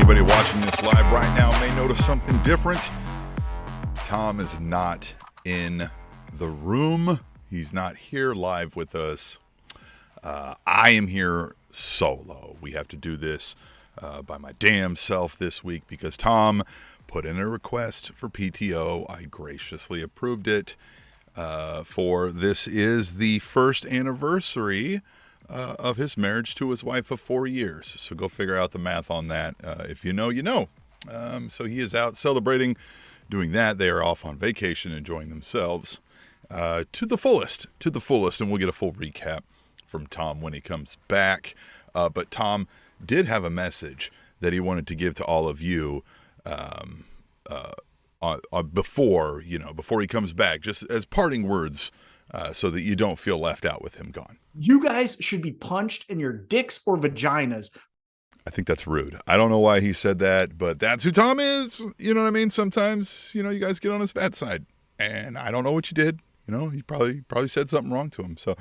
Anybody watching this live right now may notice something different. Tom is not in the room. He's not here live with us. I am here solo. We have to do this by my damn self this week because Tom put in a request for PTO. I graciously approved it. For this is the first anniversary of his marriage to his wife of 4 years. So go figure out the math on that. If you know, you know. So he is out celebrating, doing that. They are off on vacation, enjoying themselves to the fullest. And we'll get a full recap from Tom when he comes back. But Tom did have a message that he wanted to give to all of you before he comes back, just as parting words, so that you don't feel left out with him gone. You guys should be punched in your dicks or vaginas. I think that's rude. I don't know why he said that, but that's who Tom is. You know what I mean? Sometimes, you guys get on his bad side, and I don't know what you did. He probably said something wrong to him. So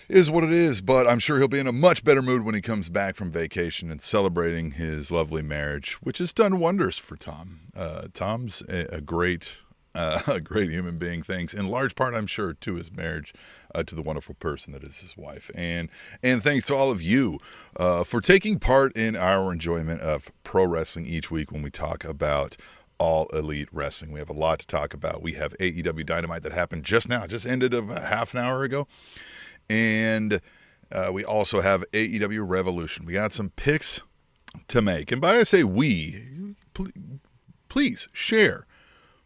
it is what it is, but I'm sure he'll be in a much better mood when he comes back from vacation and celebrating his lovely marriage, which has done wonders for Tom. Tom's a great human being, thanks in large part, I'm sure, to his marriage, to the wonderful person that is his wife. And thanks to all of you for taking part in our enjoyment of pro wrestling each week when we talk about All Elite Wrestling. We have a lot to talk about. We have AEW Dynamite that happened just ended about half an hour ago. And we also have AEW Revolution. We got some picks to make. And by I say we, please share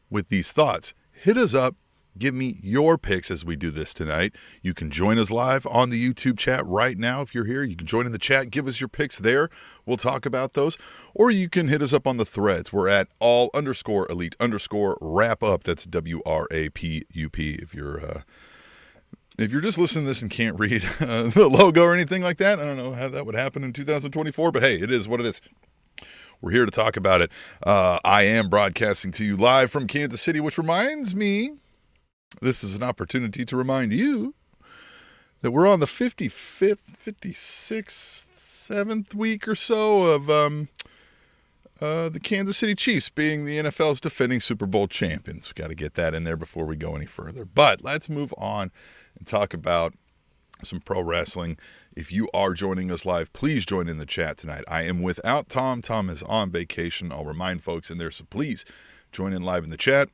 with these thoughts. Hit us up. Give me your picks as we do this tonight. You can join us live on the YouTube chat right now. If you're here, you can join in the chat. Give us your picks there. We'll talk about those. Or you can hit us up on the threads. We're at all_elite_wrapup. That's WRAPUP. If you're just listening to this and can't read the logo or anything like that, I don't know how that would happen in 2024, but hey, it is what it is. We're here to talk about it. I am broadcasting to you live from Kansas City, which reminds me, this is an opportunity to remind you that we're on the 55th, 56th, 7th week or so of the Kansas City Chiefs being the NFL's defending Super Bowl champions. We've got to get that in there before we go any further. But let's move on and talk about some pro wrestling. If you are joining us live, please join in the chat tonight. I am without Tom. Tom is on vacation. I'll remind folks in there, so please join in live in the chat.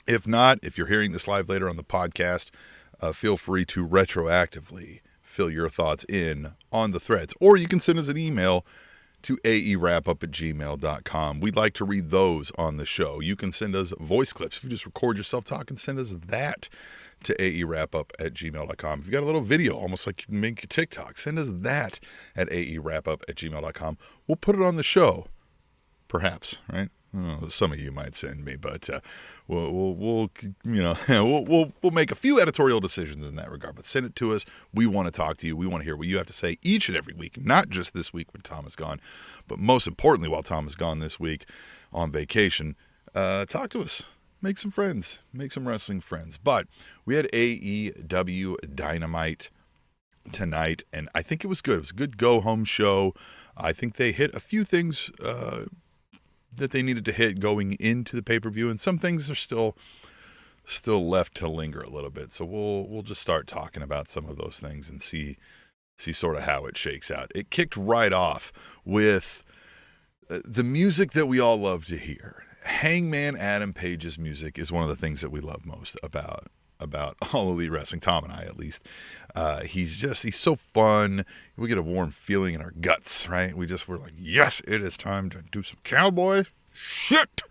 If not, if you're hearing this live later on the podcast, feel free to retroactively fill your thoughts in on the threads. Or you can send us an email to aewrapup@gmail.com. We'd like to read those on the show. You can send us voice clips. If you just record yourself talking, send us that to aewrapup@gmail.com. If you got a little video, almost like you make your TikTok, send us that at aewrapup@gmail.com. We'll put it on the show, perhaps, right? Some of you might send me, but we'll make a few editorial decisions in that regard. But send it to us. We want to talk to you. We want to hear what you have to say each and every week, not just this week when Tom is gone, but most importantly while Tom is gone this week on vacation. Talk to us. Make some friends. Make some wrestling friends. But we had AEW Dynamite tonight, and I think it was good. It was a good go-home show. I think they hit a few things that they needed to hit going into the pay-per-view, and some things are still left to linger a little bit. So we'll just start talking about some of those things and see sort of how it shakes out. It kicked right off with the music that we all love to hear. Hangman Adam Page's music is one of the things that we love most about All Elite Wrestling, Tom and I at least. He's so fun. We get a warm feeling in our guts, right? We're like, yes, it is time to do some cowboy shit,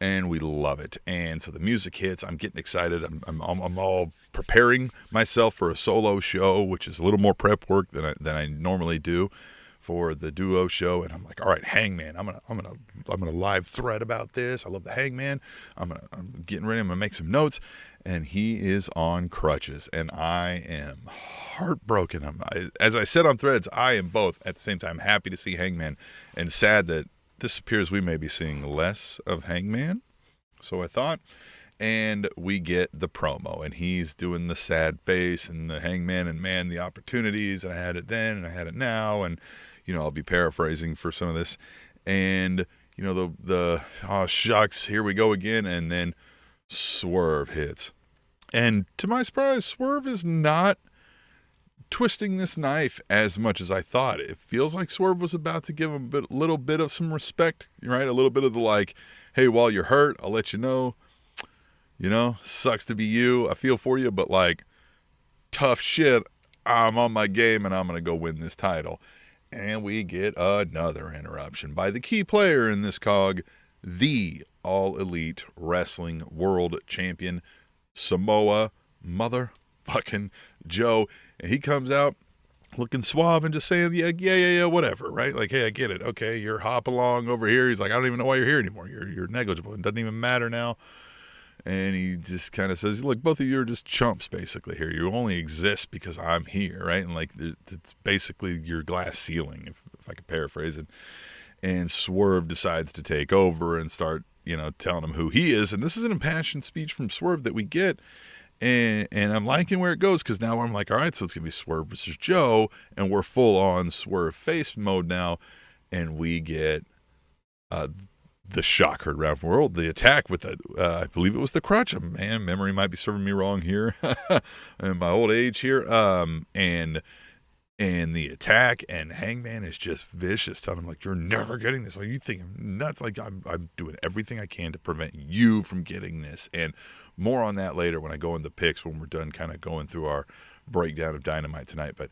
and we love it. And so the music hits. I'm getting excited. I'm all preparing myself for a solo show, which is a little more prep work than I normally do for the duo show. And I'm like, all right, Hangman, I'm gonna live thread about this. I love the Hangman. I'm getting ready. I'm gonna make some notes. And he is on crutches, and I am heartbroken. As I said on threads, I am both at the same time happy to see Hangman and sad that this appears we may be seeing less of Hangman. So I thought, and we get the promo, and he's doing the sad face and the Hangman and man, the opportunities, and I had it then and I had it now, and I'll be paraphrasing for some of this. And, the oh, shucks, here we go again. And then Swerve hits. And to my surprise, Swerve is not twisting this knife as much as I thought. It feels like Swerve was about to give him a little bit of some respect, right? A little bit of the like, hey, while you're hurt, I'll let you know, sucks to be you. I feel for you, but like, tough shit. I'm on my game and I'm going to go win this title. And we get another interruption by the key player in this cog, the All Elite Wrestling World Champion, Samoa motherfucking Joe. And he comes out looking suave and just saying, yeah, whatever, right? Like, hey, I get it. Okay, you're hop along over here. He's like, I don't even know why you're here anymore. You're negligible. It doesn't even matter now. And he just kind of says, look, both of you are just chumps basically here. You only exist because I'm here, right? And like, it's basically your glass ceiling, if I could paraphrase it. And Swerve decides to take over and start, telling him who he is. And this is an impassioned speech from Swerve that we get. And I'm liking where it goes, because now I'm like, all right, so it's going to be Swerve versus Joe. And we're full on Swerve face mode now. And we get the shock heard around the world, the attack with the, I believe it was the crutch. Man, memory might be serving me wrong here. in my old age here. And the attack, and Hangman is just vicious, telling him, like, you're never getting this. Like, you think I'm nuts. Like, I'm doing everything I can to prevent you from getting this. And more on that later when I go into picks, when we're done kind of going through our breakdown of Dynamite tonight. But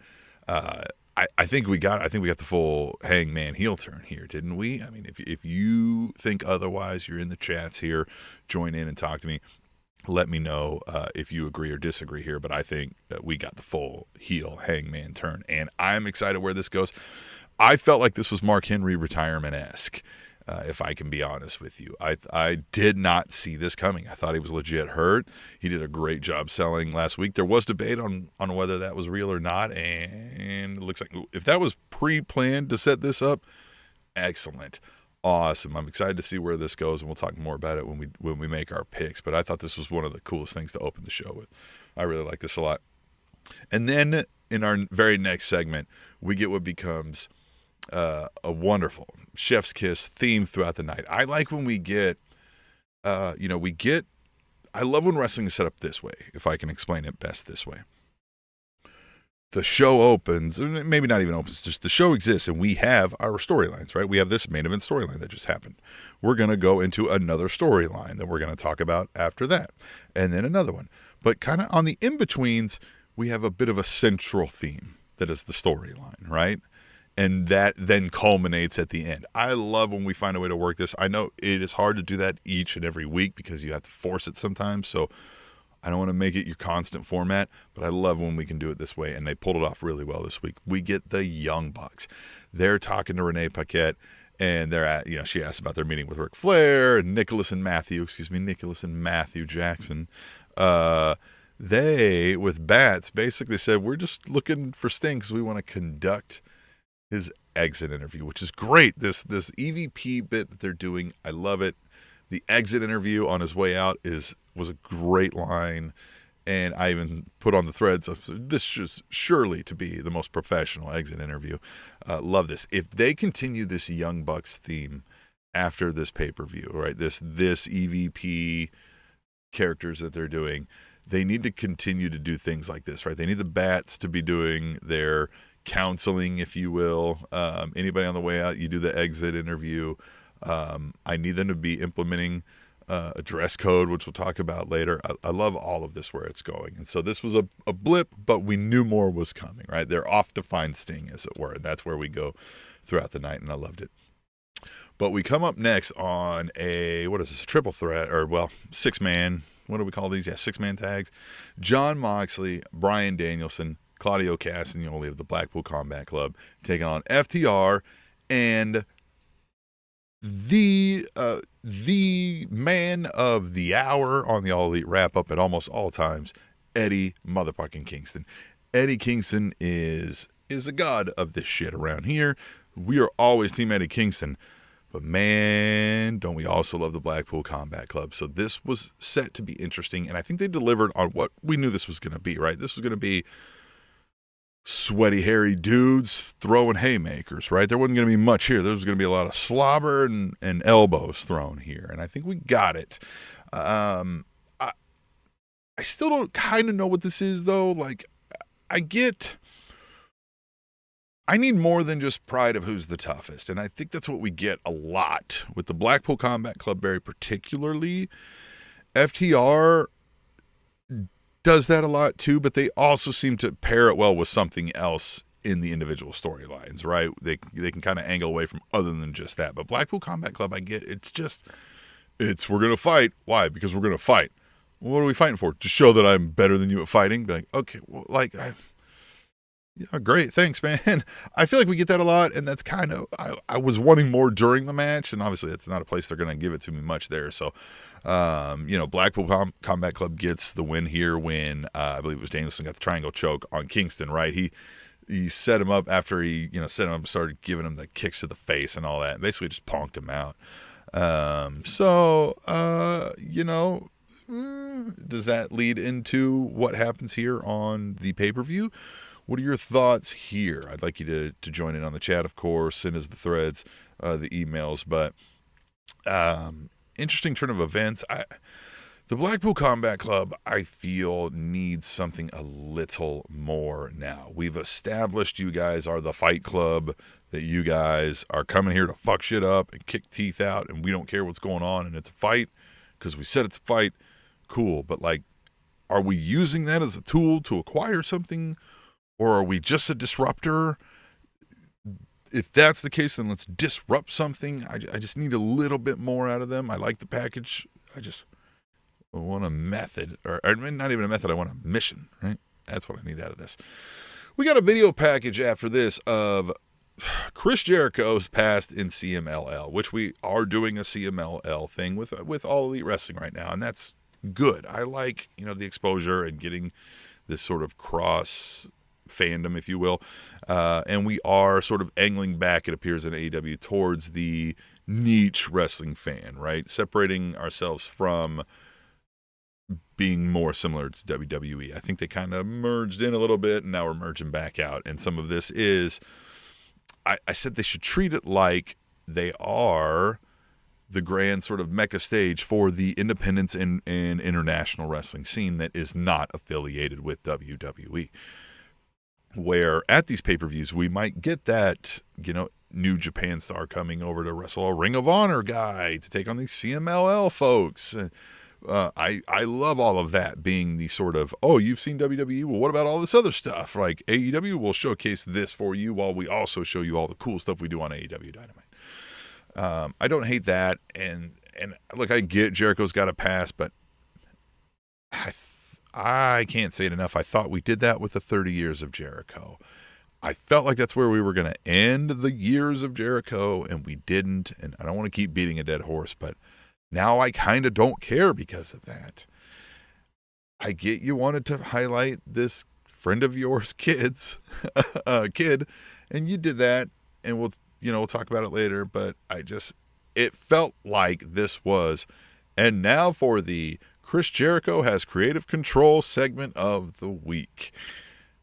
I think we got the full Hangman heel turn here, didn't we? I mean, if you think otherwise, you're in the chats here. Join in and talk to me. Let me know if you agree or disagree here, but I think that we got the full heel Hangman turn, and I'm excited where this goes. I felt like this was Mark Henry retirement-esque, if I can be honest with you. I did not see this coming. I thought he was legit hurt. He did a great job selling last week. There was debate on whether that was real or not, and it looks like if that was pre-planned to set this up, excellent. Awesome. I'm excited to see where this goes, and we'll talk more about it when we make our picks. But I thought this was one of the coolest things to open the show with. I really like this a lot. And then in our very next segment, we get what becomes a wonderful chef's kiss theme throughout the night. I like when we get, I love when wrestling is set up this way, if I can explain it best this way. The show opens, maybe not even opens, just the show exists, and we have our storylines, right? We have this main event storyline that just happened. We're going to go into another storyline that we're going to talk about after that, and then another one. But kind of on the in-betweens, we have a bit of a central theme that is the storyline, right? And that then culminates at the end. I love when we find a way to work this. I know it is hard to do that each and every week because you have to force it sometimes, so I don't want to make it your constant format, but I love when we can do it this way, and they pulled it off really well this week. We get the Young Bucks. They're talking to Renee Paquette, and they're at, she asked about their meeting with Ric Flair and Nicholas and Matthew Jackson. They, with Bats, basically said, we're just looking for Sting because we want to conduct his exit interview, which is great. This EVP bit that they're doing, I love it. The exit interview on his way out was a great line, and I even put on the threads of this should surely to be the most professional exit interview. Love this. If they continue this Young Bucks theme after this pay-per-view, right? This EVP characters that they're doing, they need to continue to do things like this, right? They need the Bats to be doing their counseling, if you will. Anybody on the way out, you do the exit interview. I need them to be implementing a dress code, which we'll talk about later. I love all of this where it's going. And so this was a blip, but we knew more was coming, right? They're off to find Sting, as it were. And that's where we go throughout the night, and I loved it. But we come up next on a triple threat, or, six-man. What do we call these? Yeah, six-man tags. Jon Moxley, Bryan Danielson, Claudio Castagnoli of the Blackpool Combat Club taking on FTR and the man of the hour on the All Elite Wrap-Up at almost all times, Eddie motherfucking Kingston. Eddie Kingston is a god of this shit around here. We are always Team Eddie Kingston. But man, don't we also love the Blackpool Combat Club. So this was set to be interesting, and I think they delivered on what we knew this was going to be, right? This was going to be sweaty, hairy dudes throwing haymakers, right? There wasn't going to be much here. There was going to be a lot of slobber and elbows thrown here, and I think we got it. I still don't kind of know what this is, though. Like, I need more than just pride of who's the toughest, and I think that's what we get a lot with the Blackpool Combat Club, very particularly. FTR does that a lot too, but they also seem to pair it well with something else in the individual storylines, right? They can kind of angle away from other than just that. But Blackpool Combat Club, I get it's we're gonna fight. Why? Because we're gonna fight. What are we fighting for? To show that I'm better than you at fighting? Be like, okay, well, like, yeah, great, thanks, man. I feel like we get that a lot, and that's kind of, I was wanting more during the match, and obviously it's not a place they're going to give it to me much there. So, Blackpool Combat Club gets the win here when I believe it was Danielson got the triangle choke on Kingston, right? He set him up after he, set him up and started giving him the kicks to the face and all that, and basically just punked him out. Does that lead into what happens here on the pay-per-view? What are your thoughts here? I'd like you to join in on the chat, of course, send us the threads, the emails, but interesting turn of events. The Blackpool Combat Club, I feel, needs something a little more now. We've established you guys are the fight club, that you guys are coming here to fuck shit up and kick teeth out, and we don't care what's going on, and it's a fight because we said it's a fight. Cool, but like, are we using that as a tool to acquire something? Or are we just a disruptor? If that's the case, then let's disrupt something. I just need a little bit more out of them. I like the package. I just want a method. Or not even a method, I want a mission, right? That's what I need out of this. We got a video package after this of Chris Jericho's past in CMLL, which we are doing a CMLL thing with All Elite Wrestling right now, and that's good. I like, the exposure and getting this sort of cross fandom, if you will, and we are sort of angling back, it appears, in AEW towards the niche wrestling fan, right? Separating ourselves from being more similar to WWE. I think they kind of merged in a little bit, and now we're merging back out, and some of this is, I said they should treat it like they are the grand sort of mecca stage for the independence and international wrestling scene that is not affiliated with WWE. Where at these pay-per-views, we might get that, New Japan star coming over to wrestle a Ring of Honor guy to take on these CMLL folks. I love all of that being the sort of, oh, you've seen WWE? Well, what about all this other stuff? Like AEW will showcase this for you while we also show you all the cool stuff we do on AEW Dynamite. I don't hate that. And look, I get Jericho's got a pass, but I can't say it enough. I thought we did that with the 30 years of Jericho. I felt like that's where we were going to end the years of Jericho, and we didn't. And I don't want to keep beating a dead horse, but now I kind of don't care because of that. I get you wanted to highlight this friend of yours kid, and you did that, and we'll talk about it later, but it felt like this was, and now for the Chris Jericho has creative control segment of the week.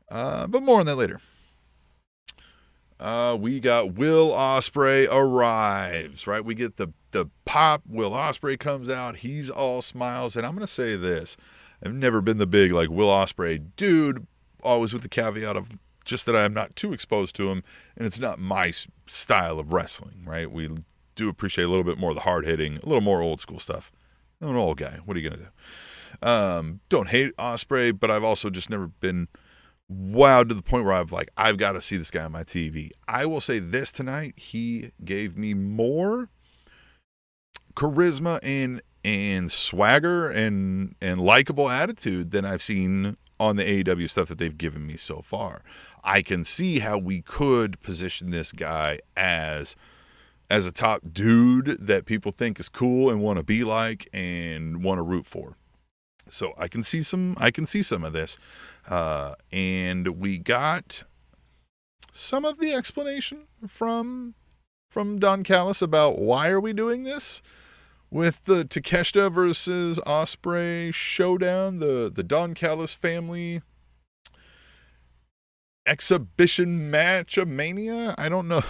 But more on that later. We got Will Ospreay arrives, right? We get the pop. Will Ospreay comes out. He's all smiles. And I'm going to say this. I've never been the big, Will Ospreay dude, always with the caveat of just that I am not too exposed to him, and it's not my style of wrestling, right? We do appreciate a little bit more of the hard-hitting, a little more old-school stuff. I'm an old guy. What are you going to do? Don't hate Ospreay, but I've also just never been wowed to the point where I've got to see this guy on my TV. I will say this tonight, he gave me more charisma and swagger and likable attitude than I've seen on the AEW stuff that they've given me so far. I can see how we could position this guy as a top dude that people think is cool and want to be like and want to root for. So I can see some of this. And we got some of the explanation from Don Callis about why are we doing this with the Takeshita versus Ospreay showdown, the Don Callis family. exhibition match of Mania. I don't know.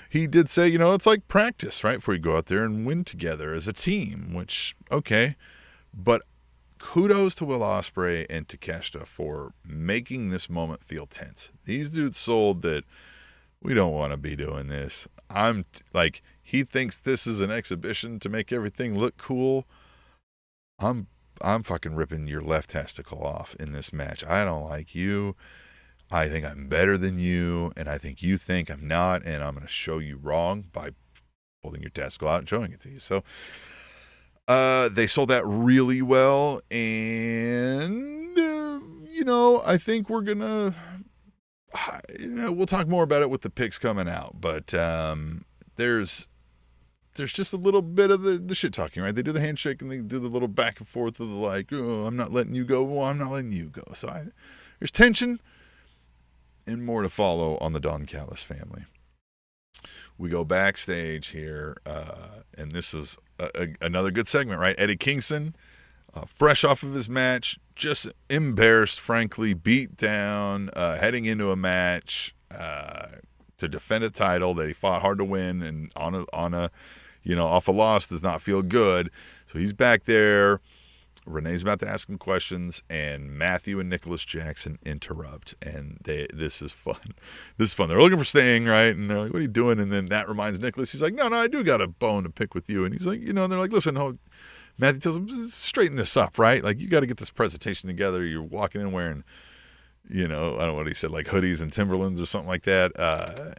He did say, it's like practice, right? Before you go out there and win together as a team, which, okay. But kudos to Will Ospreay and Takeshita for making this moment feel tense. These dudes sold that we don't want to be doing this. He thinks this is an exhibition to make everything look cool. I'm fucking ripping your left testicle off in this match. I don't like you. I think I'm better than you, and I think you think I'm not, and I'm going to show you wrong by pulling your testicle out and showing it to you. So they sold that really well, and, I think we're going to, we'll talk more about it with the picks coming out, but there's just a little bit of the shit talking, right? They do the handshake and they do the little back and forth of I'm not letting you go. Well, I'm not letting you go. So there's tension and more to follow on the Don Callis family. We go backstage here, and this is another good segment, right? Eddie Kingston, fresh off of his match, just embarrassed, frankly, beat down, heading into a match to defend a title that he fought hard to win, and off a loss does not feel good. So he's back there. Renee's about to ask him questions, and Matthew and Nicholas Jackson interrupt, and this is fun. This is fun. They're looking for Sting, right? And they're like, what are you doing? And then that reminds Nicholas. He's like, no, I do got a bone to pick with you. And he's like, and they're like, listen, Matthew tells him, straighten this up, right? Like, you got to get this presentation together. You're walking in wearing, I don't know what he said, like hoodies and Timberlands or something like that.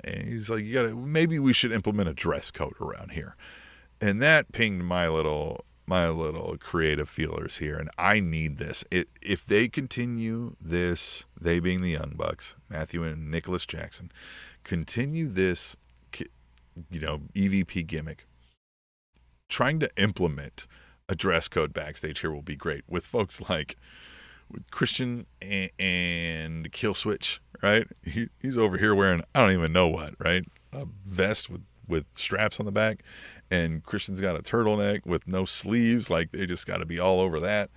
And he's like, maybe we should implement a dress code around here. And that pinged my little creative feelers here, and I need this. If they continue this, they being the Young Bucks, Matthew and Nicholas Jackson, continue this, EVP gimmick, trying to implement a dress code backstage here will be great with folks like with Christian and Killswitch, right? He's over here wearing I don't even know what, right? A vest with straps on the back, and Christian's got a turtleneck with no sleeves. Like, they just got to be all over that.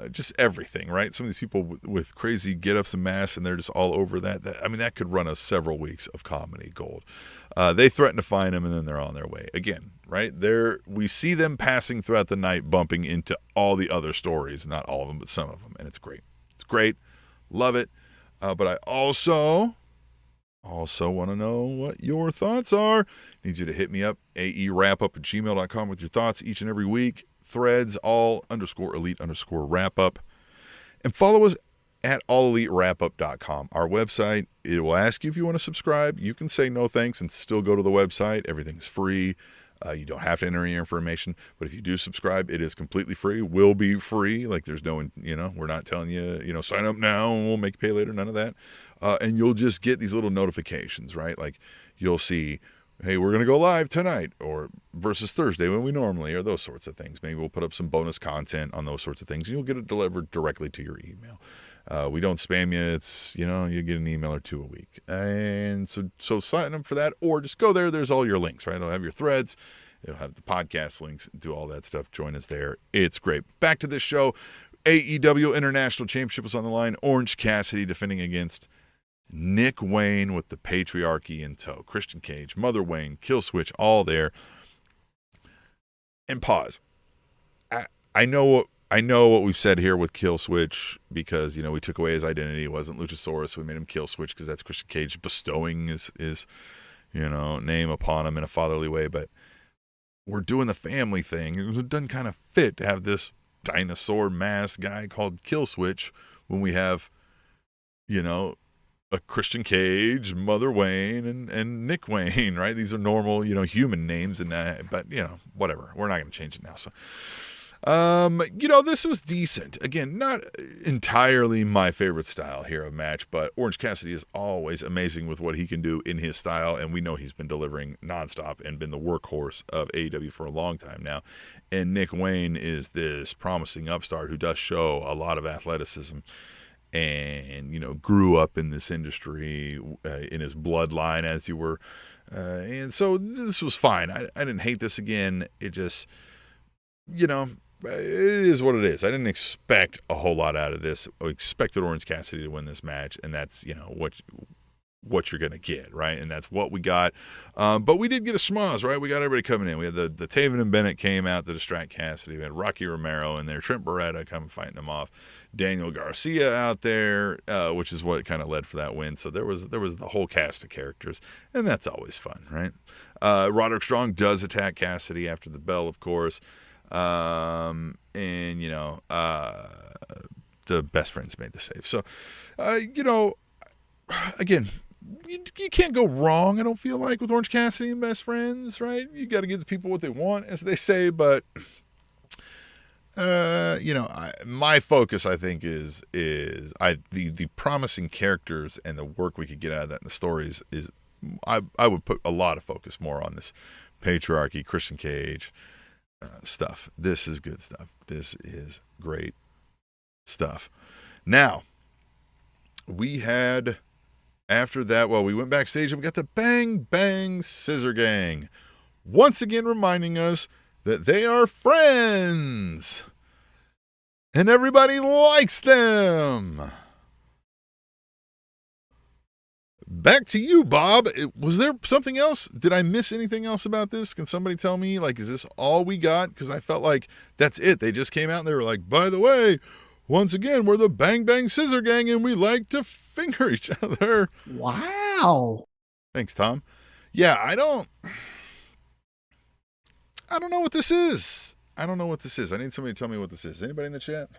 Just everything, right? Some of these people with crazy get-ups and masks, and they're just all over that. That could run us several weeks of comedy gold. They threaten to find him, and then they're on their way. Again, right? We see them passing throughout the night, bumping into all the other stories. Not all of them, but some of them, and it's great. It's great. Love it. But I also want to know what your thoughts are. Need you to hit me up, aewrapup@gmail.com with your thoughts each and every week. Threads, all_elite_wrapup. And follow us at allelitewrapup.com. Our website, it will ask you if you want to subscribe. You can say no thanks and still go to the website. Everything's free. You don't have to enter your information. But if you do subscribe, it is completely free. Will be free. Like, there's no, we're not telling you, sign up now and we'll make you pay later. None of that. And you'll just get these little notifications, right? Like, you'll see, hey, we're going to go live tonight or versus Thursday when we normally, or those sorts of things. Maybe we'll put up some bonus content on those sorts of things. And you'll get it delivered directly to your email. We don't spam you. It's, you get an email or two a week. And so sign up for that, or just go there. There's all your links, right? It'll have your threads. It'll have the podcast links. Do all that stuff. Join us there. It's great. Back to this show. AEW International Championship was on the line. Orange Cassidy defending against Nick Wayne with the patriarchy in tow. Christian Cage, Mother Wayne, Killswitch, all there. And pause. I know what we've said here with Killswitch because, we took away his identity. It wasn't Luchasaurus, so we made him Killswitch because that's Christian Cage bestowing his name upon him in a fatherly way. But we're doing the family thing. It doesn't kind of fit to have this dinosaur mask guy called Killswitch when we have, a Christian Cage, Mother Wayne, and Nick Wayne, right? These are normal, human names, but whatever. We're not going to change it now. So, this was decent. Again, not entirely my favorite style here of match, but Orange Cassidy is always amazing with what he can do in his style, and we know he's been delivering nonstop and been the workhorse of AEW for a long time now. And Nick Wayne is this promising upstart who does show a lot of athleticism and, grew up in this industry in his bloodline, as you were. And so this was fine. I didn't hate this again. It just, it is what it is. I didn't expect a whole lot out of this. I expected Orange Cassidy to win this match, and that's, what you're going to get, right? And that's what we got. But we did get a schmoz, right? We got everybody coming in. We had the Taven and Bennett came out to distract Cassidy. We had Rocky Romero in there, Trent Beretta coming fighting him off, Daniel Garcia out there, which is what kind of led for that win. So there was the whole cast of characters, and that's always fun, right? Roderick Strong does attack Cassidy after the bell, of course. The best friends made the save. So, again, you can't go wrong, I don't feel like, with Orange Cassidy and best friends, right? You got to give the people what they want, as they say, but my focus, I think, is the promising characters and the work we could get out of that in the stories is I would put a lot of focus more on this patriarchy, Christian Cage stuff. This is good stuff. This is great stuff. Now, we had, after that, we went backstage and we got the Bang Bang Scissor Gang, once again reminding us that they are friends and everybody likes them. Back to you, Bob. Was there something else? Did I miss anything else about this? Can somebody tell me, is this all we got? Because I felt like that's it. They just came out and they were like, by the way, once again, we're the Bang Bang Scissor Gang and we like to finger each other. Wow. Thanks, Tom. Yeah, I don't know what this is. I don't know what this is. I need somebody to tell me what this is. Anybody in the chat?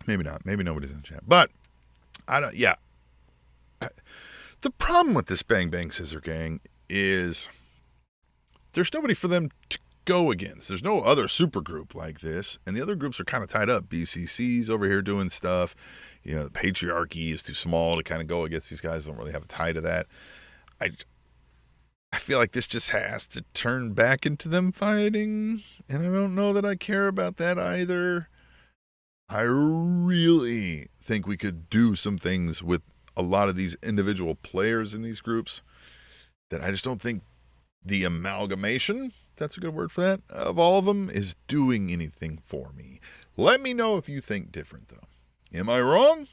Maybe not. Maybe nobody's in the chat. But the problem with this Bang Bang Scissor Gang is there's nobody for them to go against. There's no other super group like this, and the other groups are kind of tied up. BCC's over here doing stuff. The patriarchy is too small to kind of go against these guys. Don't really have a tie to that. I feel like this just has to turn back into them fighting, and I don't know that I care about that either. I really think we could do some things with a lot of these individual players in these groups that I just don't think the amalgamation, that's a good word for that, of all of them is doing anything for me. Let me know if you think different, though. Am I wrong?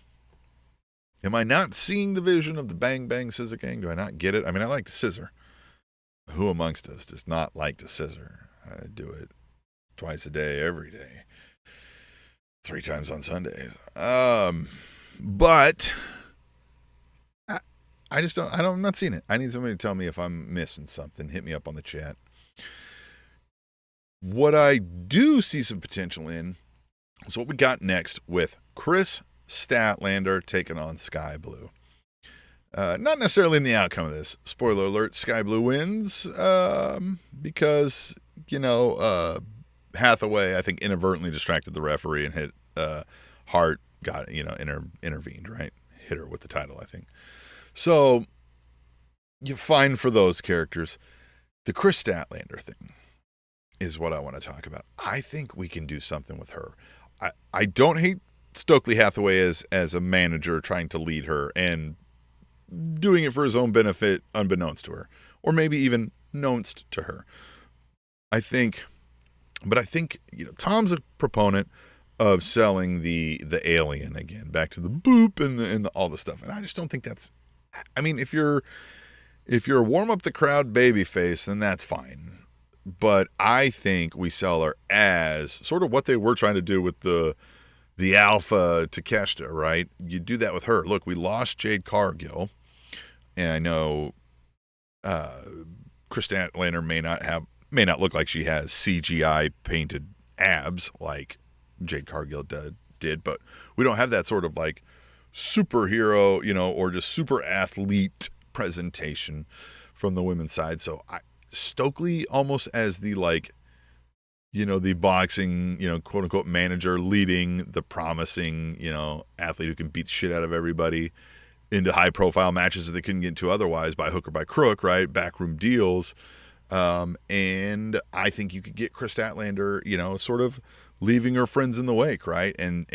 Am I not seeing the vision of the Bang Bang Scissor Gang? Do I not get it? I mean, I like to scissor. Who amongst us does not like to scissor? I do it twice a day, every day. 3 times on Sundays. But I'm not seeing it. I need somebody to tell me if I'm missing something. Hit me up on the chat. What I do see some potential in is what we got next with Chris Statlander taking on Sky Blue. Not necessarily in the outcome of this. Spoiler alert, Sky Blue wins because, Hathaway, I think, inadvertently distracted the referee and hit Hart, got intervened, right? Hit her with the title, I think. So, you're fine for those characters. The Chris Statlander thing is what I want to talk about. I think we can do something with her. I don't hate Stokely Hathaway as a manager trying to lead her and doing it for his own benefit unbeknownst to her, or maybe even knownst to her. I think Tom's a proponent of selling the alien again, back to the boop and the all the stuff, and I just don't think that's. I mean, if you're a warm up the crowd babyface, then that's fine. But I think we sell her as sort of what they were trying to do with the alpha Takeshita, right? You do that with her. Look, we lost Jade Cargill, and I know Chris Statlander may not look like she has CGI painted abs like Jade Cargill did, but we don't have that sort of like superhero, or just super athlete presentation from the women's side. So Stokely almost as the the boxing, quote unquote manager leading the promising, athlete who can beat the shit out of everybody into high profile matches that they couldn't get into otherwise by hook or by crook, right? Backroom deals. And I think you could get Chris Statlander, sort of leaving her friends in the wake, right? And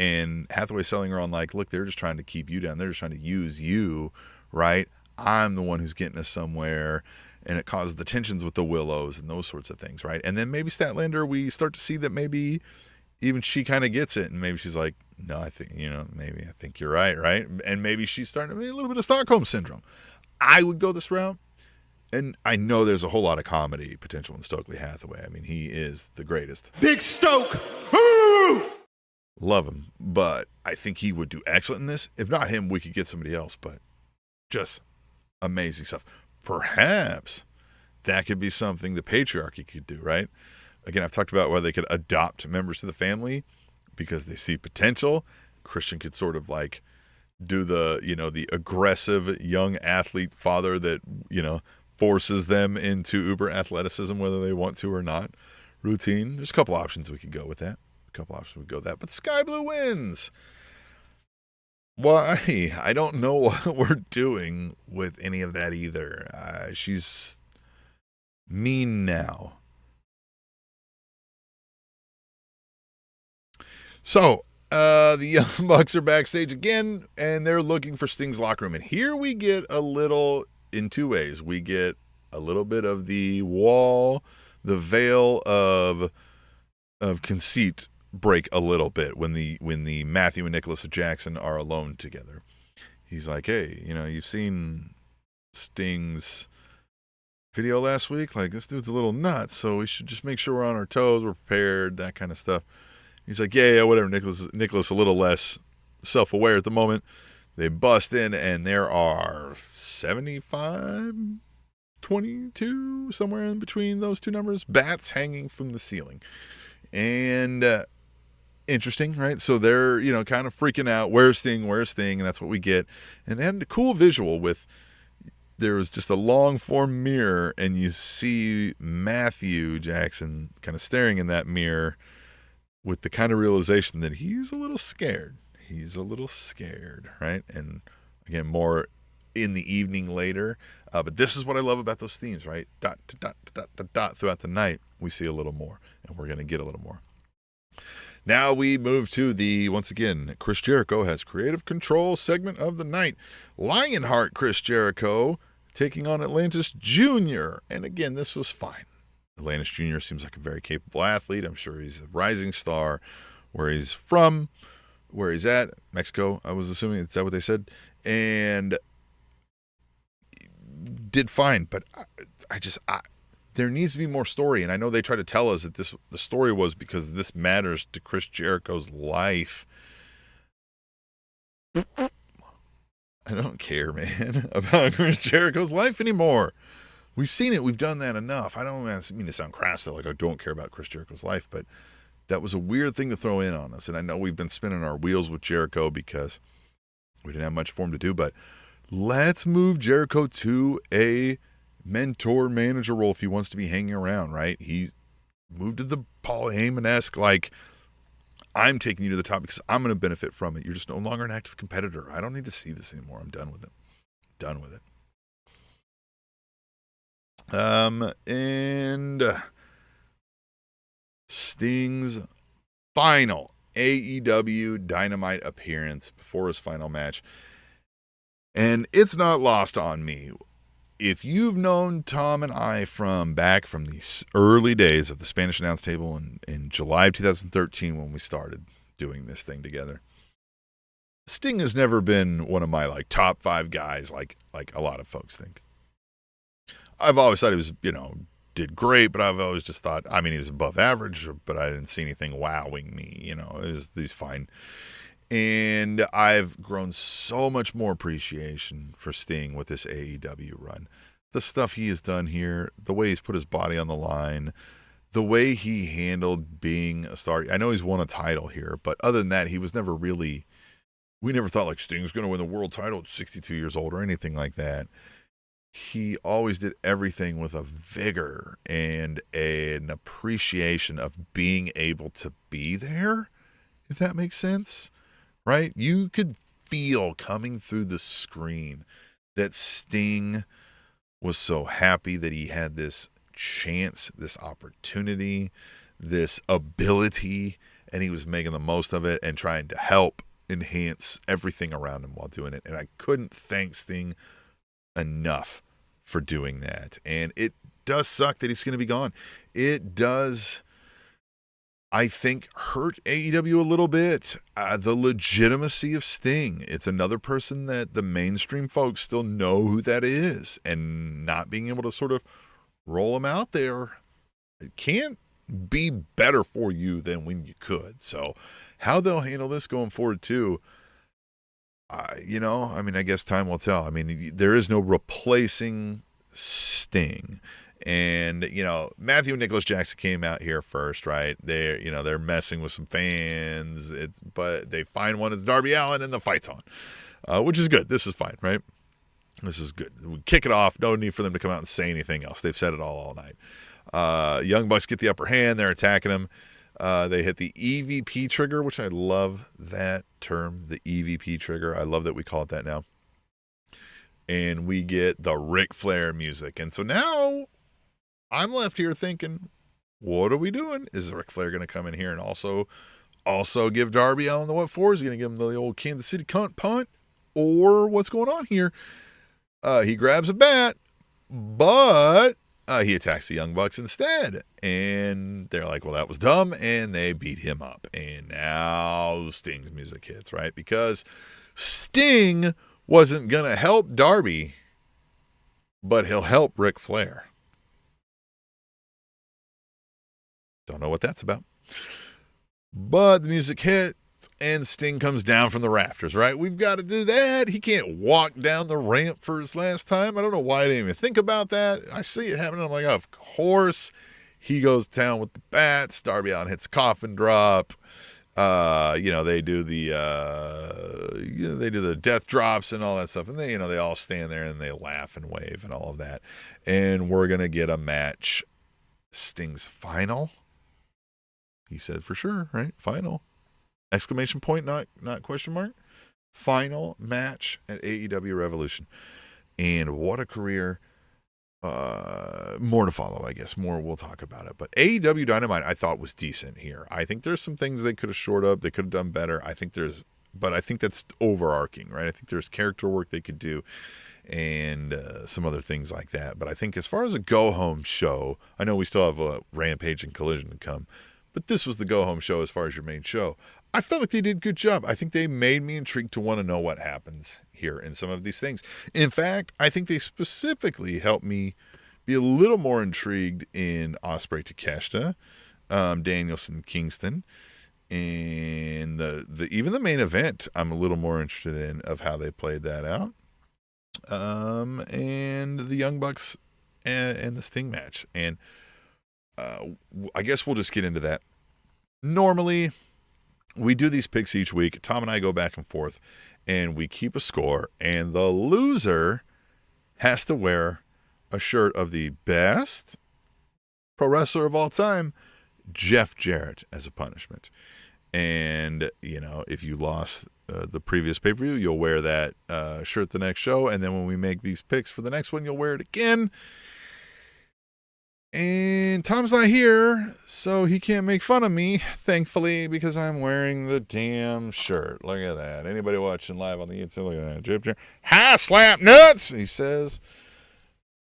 Hathaway selling her on look, they're just trying to keep you down. They're just trying to use you, right? I'm the one who's getting us somewhere. and it causes the tensions with the Willows and those sorts of things, right? And then maybe Statlander, we start to see that maybe even she kind of gets it, and maybe she's like, no, I think, maybe I think you're right? And maybe she's starting to be a little bit of Stockholm Syndrome. I would go this route, and I know there's a whole lot of comedy potential in Stokely Hathaway. I mean, he is the greatest. Big Stoke! Woo! Love him, but I think he would do excellent in this. If not him, we could get somebody else, but just amazing stuff. Perhaps that could be something the patriarchy could do, right? Again, I've talked about whether they could adopt members of the family because they see potential. Christian could sort of like do the aggressive young athlete father that, forces them into uber athleticism, whether they want to or not. Routine. There's a couple options we could go with that. But Sky Blue wins. Why? I don't know what we're doing with any of that either. She's mean now. So, the Young Bucks are backstage again, and they're looking for Sting's locker room. And here we get a little, in two ways. We get a little bit of the wall, the veil of conceit break a little bit when the Matthew and Nicholas Jackson are alone together. He's like, hey, you've seen Sting's video last week? Like, this dude's a little nuts, so we should just make sure we're on our toes, we're prepared, that kind of stuff. He's like, yeah, whatever. Nicholas a little less self-aware at the moment. They bust in, and there are 75, 22, somewhere in between those two numbers, bats hanging from the ceiling. And interesting, right? So they're, kind of freaking out. Where's Sting? And that's what we get. And they had a cool visual with, there was just a long-form mirror, and you see Matthew Jackson kind of staring in that mirror with the kind of realization that he's a little scared. Right? And again, more in the evening later. But this is what I love about those themes, right? Dot, dot, dot, dot, dot, throughout the night, we see a little more, and we're going to get a little more. Now we move to once again, Chris Jericho has creative control segment of the night. Lionheart Chris Jericho taking on Atlantis Jr. And again, this was fine. Atlantis Jr. seems like a very capable athlete. I'm sure he's a rising star. Where he's from, where he's at, Mexico, I was assuming. Is that what they said? And did fine. But there needs to be more story. And I know they try to tell us that the story was because this matters to Chris Jericho's life. I don't care, man, about Chris Jericho's life anymore. We've seen it. We've done that enough. I don't mean to sound crass, though, like I don't care about Chris Jericho's life, but that was a weird thing to throw in on us. And I know we've been spinning our wheels with Jericho because we didn't have much for him to do, but let's move Jericho to a mentor manager role if he wants to be hanging around, right? He's moved to the Paul Heyman-esque, like, I'm taking you to the top because I'm going to benefit from it. You're just no longer an active competitor. I don't need to see this anymore. I'm done with it. And Sting's final AEW Dynamite appearance before his final match. And it's not lost on me. If you've known Tom and I from the early days of the Spanish Announce Table in July of 2013 when we started doing this thing together, Sting has never been one of my top 5 guys like a lot of folks think. I've always thought he was, did great, but I've always just thought, he was above average, but I didn't see anything wowing me, he's fine. And I've grown so much more appreciation for Sting with this AEW run. The stuff he has done here, the way he's put his body on the line, the way he handled being a star. I know he's won a title here, but other than that, he was never really, we never thought Sting's going to win the world title at 62 years old or anything like that. He always did everything with a vigor and an appreciation of being able to be there, if that makes sense, right? You could feel coming through the screen that Sting was so happy that he had this chance, this opportunity, this ability, and he was making the most of it and trying to help enhance everything around him while doing it. And I couldn't thank Sting enough for doing that. And it does suck that he's going to be gone. It does, I think, hurt AEW a little bit. The legitimacy of Sting. It's another person that the mainstream folks still know who that is. And not being able to sort of roll him out there, it can't be better for you than when you could. So how they'll handle this going forward too, I guess time will tell. I mean, there is no replacing Sting. And, Matthew and Nicholas Jackson came out here first, right? They're messing with some fans. But they find one, it's Darby Allin, and the fight's on, which is good. This is fine, right? This is good. We kick it off. No need for them to come out and say anything else. They've said it all night. Young Bucks get the upper hand. They're attacking them. They hit the EVP trigger, which I love that term, the EVP trigger. I love that we call it that now. And we get the Ric Flair music. And so now I'm left here thinking, what are we doing? Is Ric Flair going to come in here and also give Darby Allin the what for? Is he going to give him the old Kansas City cunt punt? Or what's going on here? He grabs a bat, but he attacks the Young Bucks instead. And they're like, well, that was dumb. And they beat him up. And now Sting's music hits, right? Because Sting wasn't going to help Darby, but he'll help Ric Flair. Don't know what that's about. But the music hits and Sting comes down from the rafters, right? We've got to do that. He can't walk down the ramp for his last time. I don't know why I didn't even think about that. I see it happening. I'm like, oh, of course. He goes down with the bats. Darby Allin hits a coffin drop. They do the death drops and all that stuff. And they all stand there and they laugh and wave and all of that. And we're going to get a match. Sting's final. He said for sure, right? Final. Exclamation point, not question mark. Final match at AEW Revolution. And what a career. More to follow, I guess. More, we'll talk about it. But AEW Dynamite, I thought, was decent here. I think there's some things they could have shored up. They could have done better. I think that's overarching, right? I think there's character work they could do and some other things like that. But I think as far as a go-home show, I know we still have a Rampage and Collision to come, but this was the go-home show as far as your main show. I felt like they did a good job. I think they made me intrigued to want to know what happens here in some of these things. In fact, I think they specifically helped me be a little more intrigued in Ospreay Takeshita, Danielson Kingston, and even the main event. I'm a little more interested in of how they played that out, and the Young Bucks and the Sting match. And I guess we'll just get into that. Normally, we do these picks each week. Tom and I go back and forth, and we keep a score, and the loser has to wear a shirt of the best pro wrestler of all time, Jeff Jarrett, as a punishment. And, if you lost the previous pay-per-view, you'll wear that shirt the next show, and then when we make these picks for the next one, you'll wear it again. And Tom's not here, so he can't make fun of me, thankfully, because I'm wearing the damn shirt. Look at that. Anybody watching live on the YouTube, look at that. Jeff Jarrett. Hi, slap nuts, he says.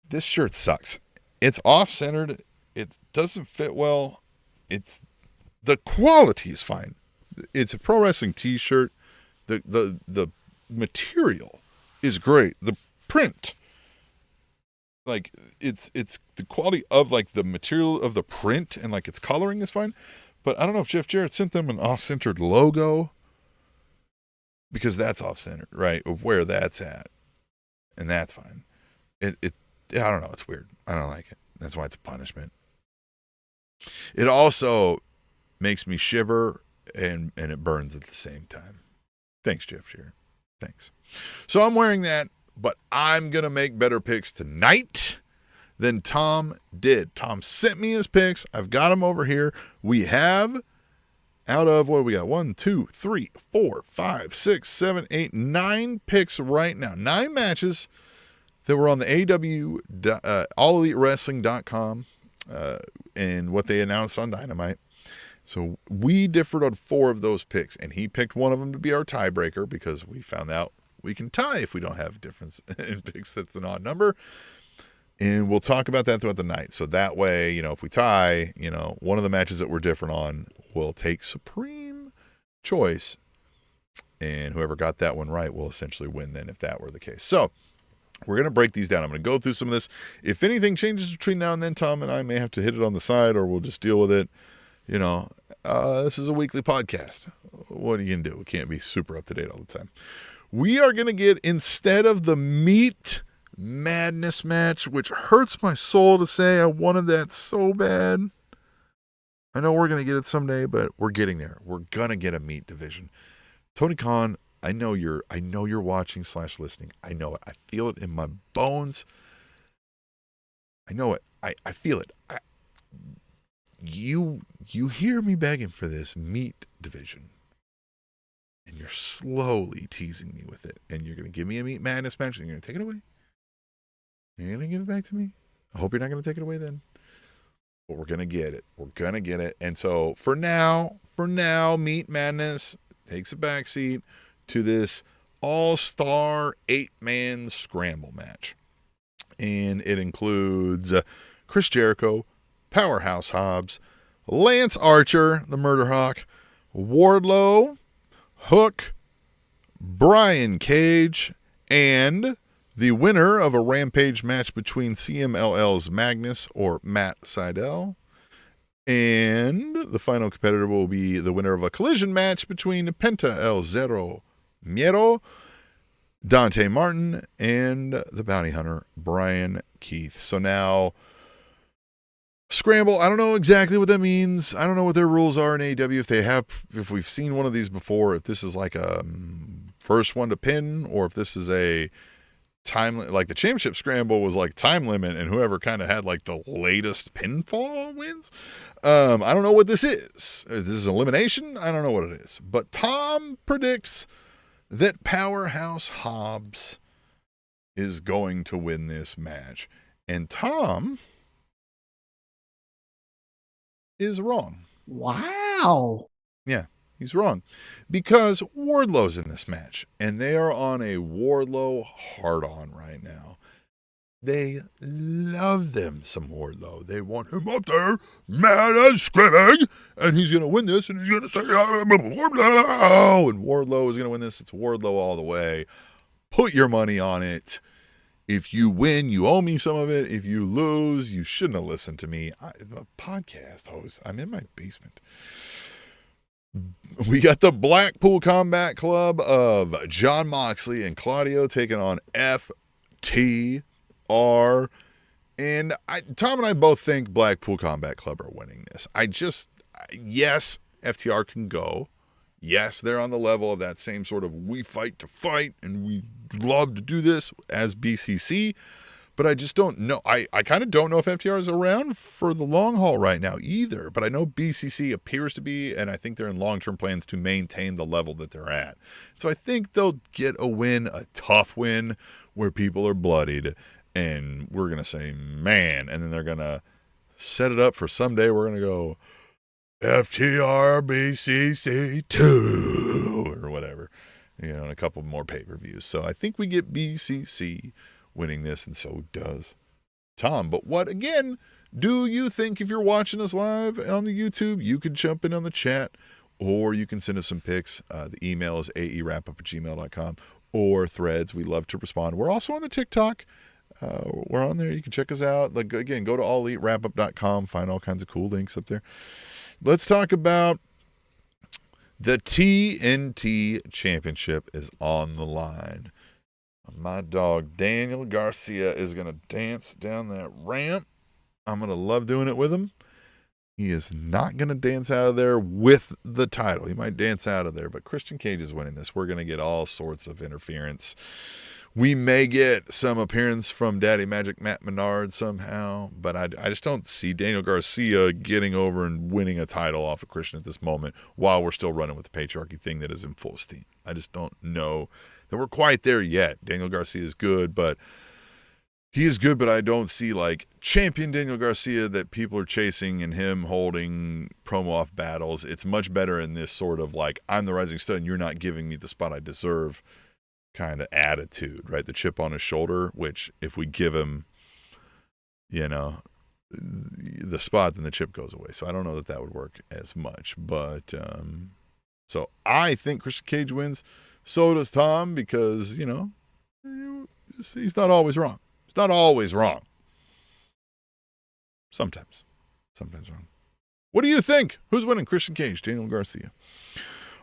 This shirt sucks. It's off-centered. It doesn't fit well. The quality is fine. It's a pro wrestling t-shirt. The material is great. The print, like it's the quality of like the material of the print and like its coloring is fine. But I don't know if Jeff Jarrett sent them an off-centered logo, because that's off-centered, right? Of where that's at, and that's fine. I don't know. It's weird. I don't like it. That's why it's a punishment. It also makes me shiver and it burns at the same time. Thanks, Jeff Jarrett. Thanks. So I'm wearing that, but I'm going to make better picks tonight than Tom did. Tom sent me his picks. I've got them over here. We have, out of, what do we got? 1, 2, 3, 4, 5, 6, 7, 8, 9 picks right now. 9 matches that were on the AEW AllEliteWrestling.com and what they announced on Dynamite. So we differed on 4 of those picks, and he picked one of them to be our tiebreaker because we found out We can tie if we don't have a difference in picks that's an odd number. And we'll talk about that throughout the night. So that way, if we tie, one of the matches that we're different on will take supreme choice. And whoever got that one right will essentially win then if that were the case. So we're going to break these down. I'm going to go through some of this. If anything changes between now and then, Tom and I may have to hit it on the side or we'll just deal with it. This is a weekly podcast. What are you going to do? We can't be super up to date all the time. We are going to get, instead of the Meat Madness match, which hurts my soul to say, I wanted that so bad. I know we're going to get it someday, but we're getting there. We're going to get a meat division. Tony Khan, I know you're watching / listening. I know it. I feel it in my bones. I know it. I feel it. You hear me begging for this meat division. And you're slowly teasing me with it. And you're going to give me a Meat Madness match and you're going to take it away. You're going to give it back to me. I hope you're not going to take it away then. But we're going to get it. We're going to get it. And so for now, Meat Madness takes a backseat to this all-star 8-man scramble match. And it includes Chris Jericho, Powerhouse Hobbs, Lance Archer, the Murder Hawk, Wardlow, Hook, Brian Cage, and the winner of a Rampage match between CMLL's Magnus or Matt Sydal. And the final competitor will be the winner of a collision match between Penta El Zero Miedo, Dante Martin, and the bounty hunter, Brian Keith. So now, Scramble, I don't know exactly what that means. I don't know what their rules are in AEW. If we've seen one of these before, if this is like a first one to pin, or if this is a time, like the championship scramble was like time limit, and whoever kind of had like the latest pinfall wins. I don't know what this is. This is elimination. I don't know what it is. But Tom predicts that Powerhouse Hobbs is going to win this match, and Tom is wrong. Wow. Yeah, he's wrong. Because Wardlow's in this match, and they are on a Wardlow hard-on right now. They love them some Wardlow. They want him up there, mad and screaming, and he's going to win this, and he's going to say, I'm Wardlow, and Wardlow is going to win this. It's Wardlow all the way. Put your money on it. If you win, you owe me some of it. If you lose, you shouldn't have listened to me. I'm a podcast host. I'm in my basement. We got the Blackpool Combat Club of John Moxley and Claudio taking on FTR. And Tom and I both think Blackpool Combat Club are winning this. Yes, FTR can go. Yes, they're on the level of that same sort of we fight to fight and we love to do this as BCC, but I just don't know. I kind of don't know if FTR is around for the long haul right now either, but I know BCC appears to be, and I think they're in long-term plans to maintain the level that they're at. So I think they'll get a win, a tough win, where people are bloodied, and we're going to say, man, and then they're going to set it up for someday we're going to go, FTR BCC 2 or whatever, and a couple more pay-per-views. So I think we get BCC winning this, and so does Tom. But what, again, do you think if you're watching us live on the YouTube? You can jump in on the chat, or you can send us some pics. The email is aewrapup@gmail.com or Threads. We love to respond. We're also on the TikTok. We're on there. You can check us out. Like, again, go to alleatewrapup.com. Find all kinds of cool links up there. Let's talk about the TNT Championship is on the line. My dog Daniel Garcia is going to dance down that ramp. I'm going to love doing it with him. He is not going to dance out of there with the title. He might dance out of there, but Christian Cage is winning this. We're going to get all sorts of interference. We may get some appearance from Daddy Magic Matt Menard somehow, but I just don't see Daniel Garcia getting over and winning a title off of Christian at this moment while we're still running with the patriarchy thing that is in full steam. I just don't know that we're quite there yet. Daniel Garcia is good, but I don't see like champion Daniel Garcia that people are chasing and him holding promo off battles. It's much better in this sort of like, I'm the rising star and you're not giving me the spot I deserve kind of attitude, right? The chip on his shoulder, which if we give him, the spot, then the chip goes away. So I don't know that would work as much. But so I think Christian Cage wins. So does Tom, because, he's not always wrong. He's not always wrong. Sometimes wrong. What do you think? Who's winning? Christian Cage, Daniel Garcia.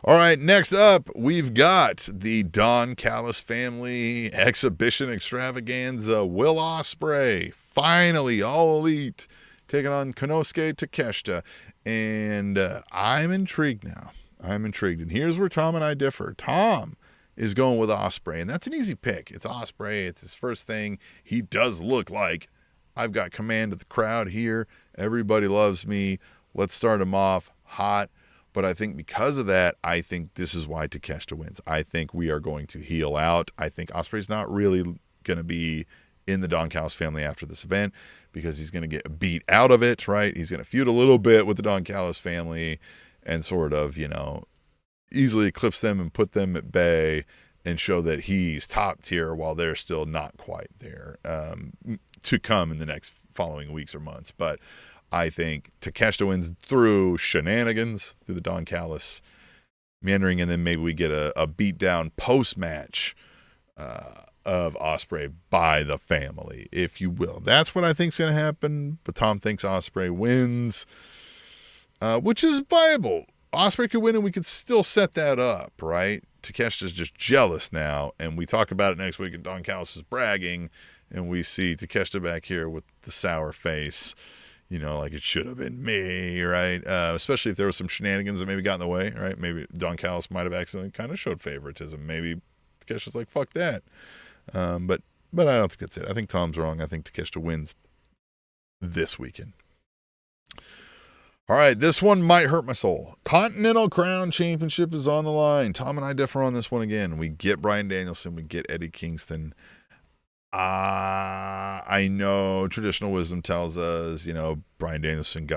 All right, next up, we've got the Don Callis family exhibition extravaganza. Will Ospreay, finally, all elite, taking on Konosuke Takeshita. And I'm intrigued now. And here's where Tom and I differ. Tom is going with Ospreay, and that's an easy pick. It's Ospreay. It's his first thing. He does look like, I've got command of the crowd here. Everybody loves me. Let's start him off hot. But I think because of that, I think this is why Takeshita wins. I think we are going to heel out. I think Ospreay's not really going to be in the Don Callis family after this event, because he's going to get beat out of it, right? He's going to feud a little bit with the Don Callis family and sort of, easily eclipse them and put them at bay and show that he's top tier while they're still not quite there, to come in the next following weeks or months. But I think Takeshita wins through shenanigans, through the Don Callis meandering, and then maybe we get a beatdown post-match of Ospreay by the family, if you will. That's what I think is going to happen, but Tom thinks Ospreay wins, which is viable. Ospreay could win, and we could still set that up, right? Takeshita's just jealous now, and we talk about it next week, and Don Callis is bragging, and we see Takeshita back here with the sour face, like it should have been me, right? Especially if there was some shenanigans that maybe got in the way, right? Maybe Don Callis might have accidentally kind of showed favoritism. Maybe Takeshita's like, fuck that. But I don't think that's it. I think Tom's wrong. I think Takeshita wins this weekend. All right, this one might hurt my soul. Continental Crown Championship is on the line. Tom and I differ on this one again. We get Bryan Danielson. We get Eddie Kingston. I know traditional wisdom tells us, Bryan Danielson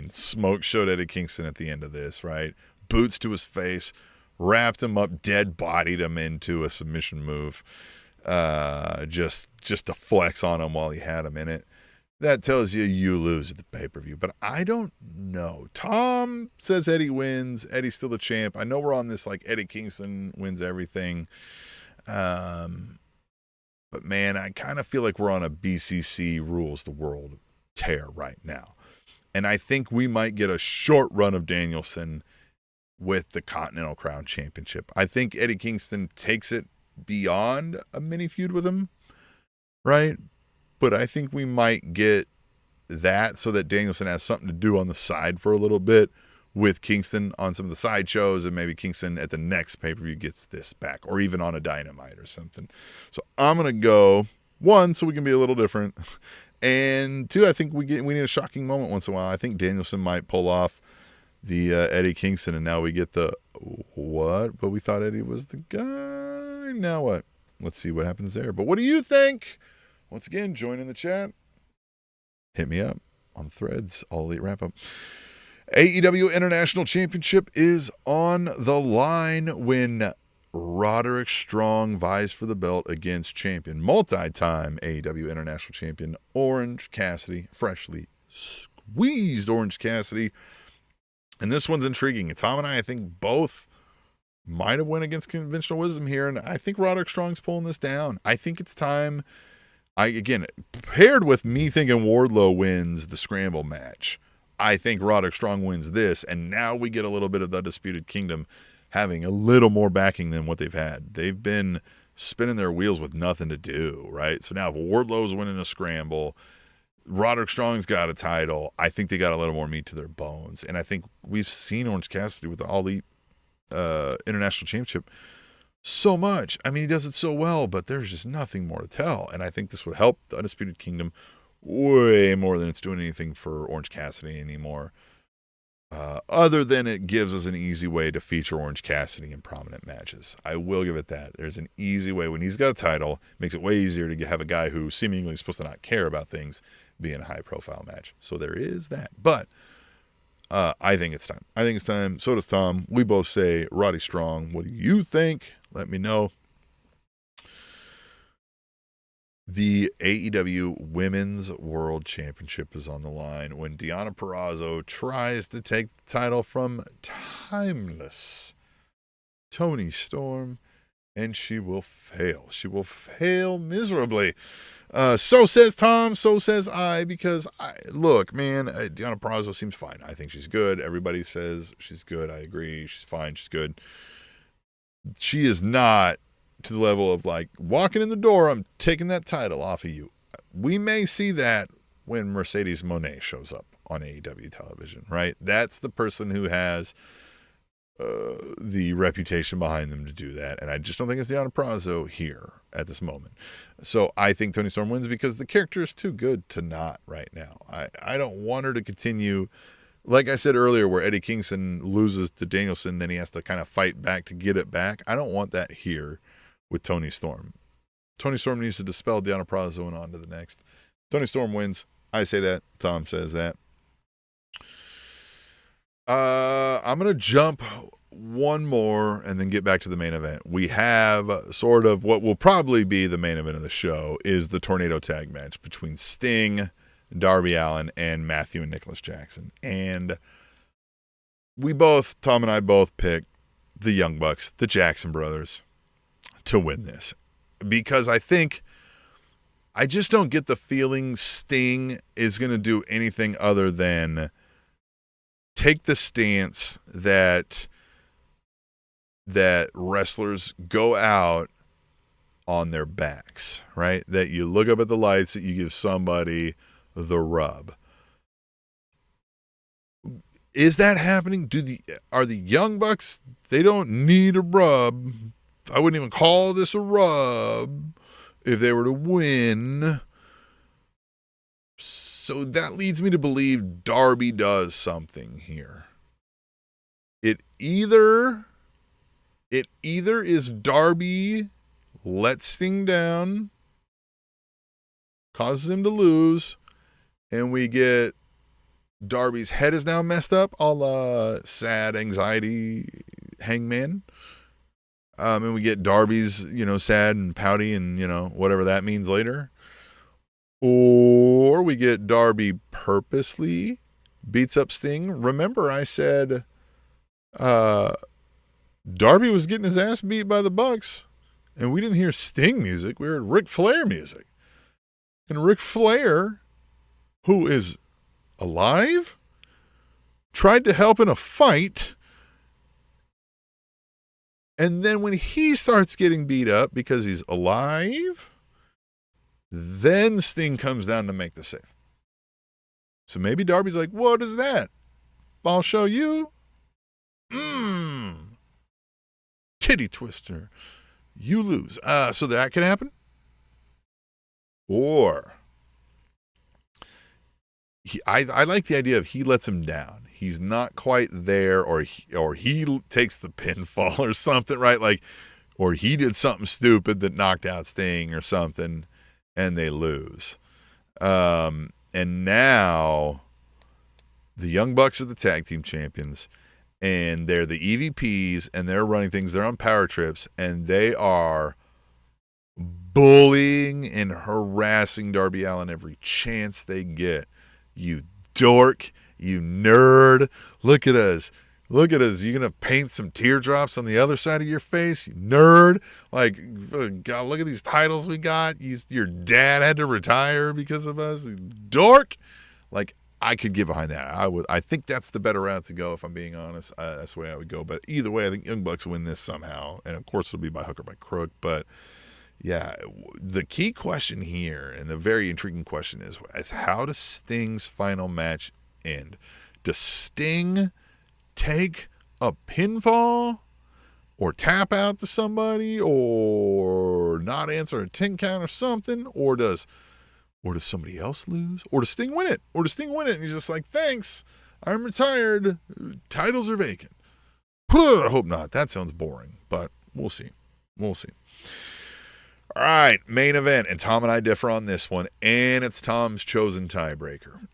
smoke showed Eddie Kingston at the end of this, right? Boots to his face, wrapped him up, dead bodied him into a submission move, just to flex on him while he had him in it. That tells you lose at the pay-per-view, but I don't know. Tom says Eddie wins. Eddie's still the champ. I know we're on this like Eddie Kingston wins everything. But man, I kind of feel like we're on a BCC rules the world tear right now. And I think we might get a short run of Danielson with the Continental Crown Championship. I think Eddie Kingston takes it beyond a mini feud with him, right? But I think we might get that so that Danielson has something to do on the side for a little bit with Kingston on some of the side shows, and maybe Kingston at the next pay-per-view gets this back, or even on a Dynamite or something. So I'm going to go, 1, so we can be a little different, and 2, I think we need a shocking moment once in a while. I think Danielson might pull off the Eddie Kingston, and now we get the what? But we thought Eddie was the guy. Now what? Let's see what happens there. But what do you think? Once again, join in the chat. Hit me up on the threads, All Elite Wrap-Up. AEW International Championship is on the line when Roderick Strong vies for the belt against champion, multi-time AEW International Champion Orange Cassidy, freshly squeezed Orange Cassidy. And this one's intriguing. Tom and I think both might have went against conventional wisdom here, and I think Roderick Strong's pulling this down. I think it's time. Again, paired with me thinking Wardlow wins the Scramble match, I think Roderick Strong wins this, and now we get a little bit of the Undisputed Kingdom having a little more backing than what they've had. They've been spinning their wheels with nothing to do, right? So now if Wardlow's winning a Scramble, Roderick Strong's got a title, I think they got a little more meat to their bones. And I think we've seen Orange Cassidy with the All Elite International Championship so much. I mean, he does it so well, but there's just nothing more to tell. And I think this would help the Undisputed Kingdom way more than it's doing anything for Orange Cassidy anymore. Other than it gives us an easy way to feature Orange Cassidy in prominent matches. I will give it that. There's an easy way. When he's got a title, it makes it way easier to have a guy who seemingly is supposed to not care about things be in a high-profile match. So there is that. But I think it's time. So does Tom. We both say Roddy Strong. What do you think? Let me know. The AEW Women's World Championship is on the line when Deonna Purrazzo tries to take the title from timeless Toni Storm, and she will fail. She will fail miserably. So says Tom, so says I, because look, man, Deonna Purrazzo seems fine. I think she's good. Everybody says she's good. I agree. She's fine. She's good. She is not to the level of like walking in the door, I'm taking that title off of you. We may see that when Mercedes Moné shows up on AEW television, right? That's the person who has the reputation behind them to do that. And I just don't think it's Deonna Purrazzo here at this moment. So I think Toni Storm wins because the character is too good to not right now. I don't want her to continue. Like I said earlier, where Eddie Kingston loses to Danielson, then he has to kind of fight back to get it back. I don't want that here with Toni Storm. Toni Storm needs to dispel Deonna Purrazzo and on to the next. Toni Storm wins. I say that. Tom says that. I'm going to jump one more and then get back to the main event. We have sort of what will probably be the main event of the show is the Tornado Tag match between Sting, Darby Allin, and Matthew and Nicholas Jackson. And Tom and I both picked the Young Bucks, the Jackson brothers, to win this. Because I just don't get the feeling Sting is going to do anything other than take the stance that wrestlers go out on their backs, right? That you look up at the lights, that you give somebody the rub. Is that happening? Are the Young Bucks, they don't need a rub. I wouldn't even call this a rub if they were to win. So that leads me to believe Darby does something here. It either is Darby lets Sting down, causes him to lose, and we get Darby's head is now messed up, a la sad anxiety Hangman. And we get Darby's, sad and pouty and, whatever that means later. Or we get Darby purposely beats up Sting. Remember I said Darby was getting his ass beat by the Bucks, and we didn't hear Sting music. We heard Ric Flair music. And Ric Flair, who is alive, tried to help in a fight. And then when he starts getting beat up because he's alive, then Sting comes down to make the save. So maybe Darby's like, what is that? I'll show you. Titty twister. You lose. So that can happen. Or I like the idea of he lets him down. He's not quite there, or he takes the pinfall or something, right? Like, or he did something stupid that knocked out Sting or something, and they lose. And now the Young Bucks are the tag team champions, and they're the EVPs, and they're running things. They're on power trips, and they are bullying and harassing Darby Allin every chance they get. You dork. You nerd. Look at us. You going to paint some teardrops on the other side of your face? You nerd. Like, God, look at these titles we got. Your dad had to retire because of us. Dork. Like, I could get behind that. I think that's the better route to go, if I'm being honest. That's the way I would go. But either way, I think Young Bucks win this somehow. And, of course, it'll be by hook or by crook. But, yeah, the key question here, and the very intriguing question is how does Sting's final match end? Does Sting take a pinfall or tap out to somebody or not answer a 10 count or something? Or does somebody else lose? Or does Sting win it? And he's just like, thanks, I'm retired. Titles are vacant. I hope not. That sounds boring, but we'll see. All right, main event. And Tom and I differ on this one, and it's Tom's chosen tiebreaker.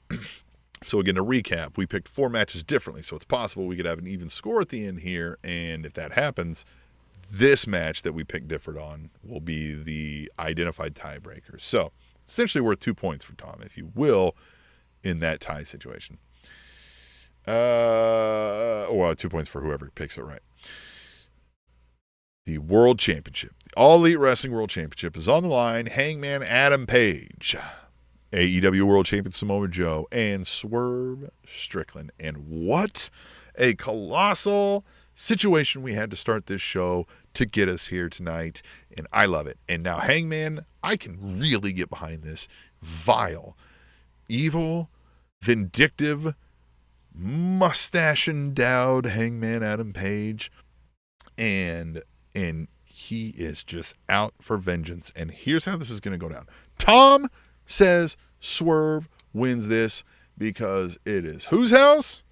So again, to recap, we picked 4 matches differently, so it's possible we could have an even score at the end here, and if that happens, this match that we picked Difford on will be the identified tiebreaker. So essentially worth 2 points for Tom, if you will, in that tie situation. Well, 2 points for whoever picks it right. The World Championship, the All Elite Wrestling World Championship is on the line. Hangman Adam Page, AEW World Champion Samoa Joe, and Swerve Strickland. And what a colossal situation we had to start this show to get us here tonight, and I love it. And now Hangman, I can really get behind this. Vile, evil, vindictive, mustache-endowed Hangman Adam Page, and he is just out for vengeance. And here's how this is going to go down. Tom says Swerve wins this because it is whose house?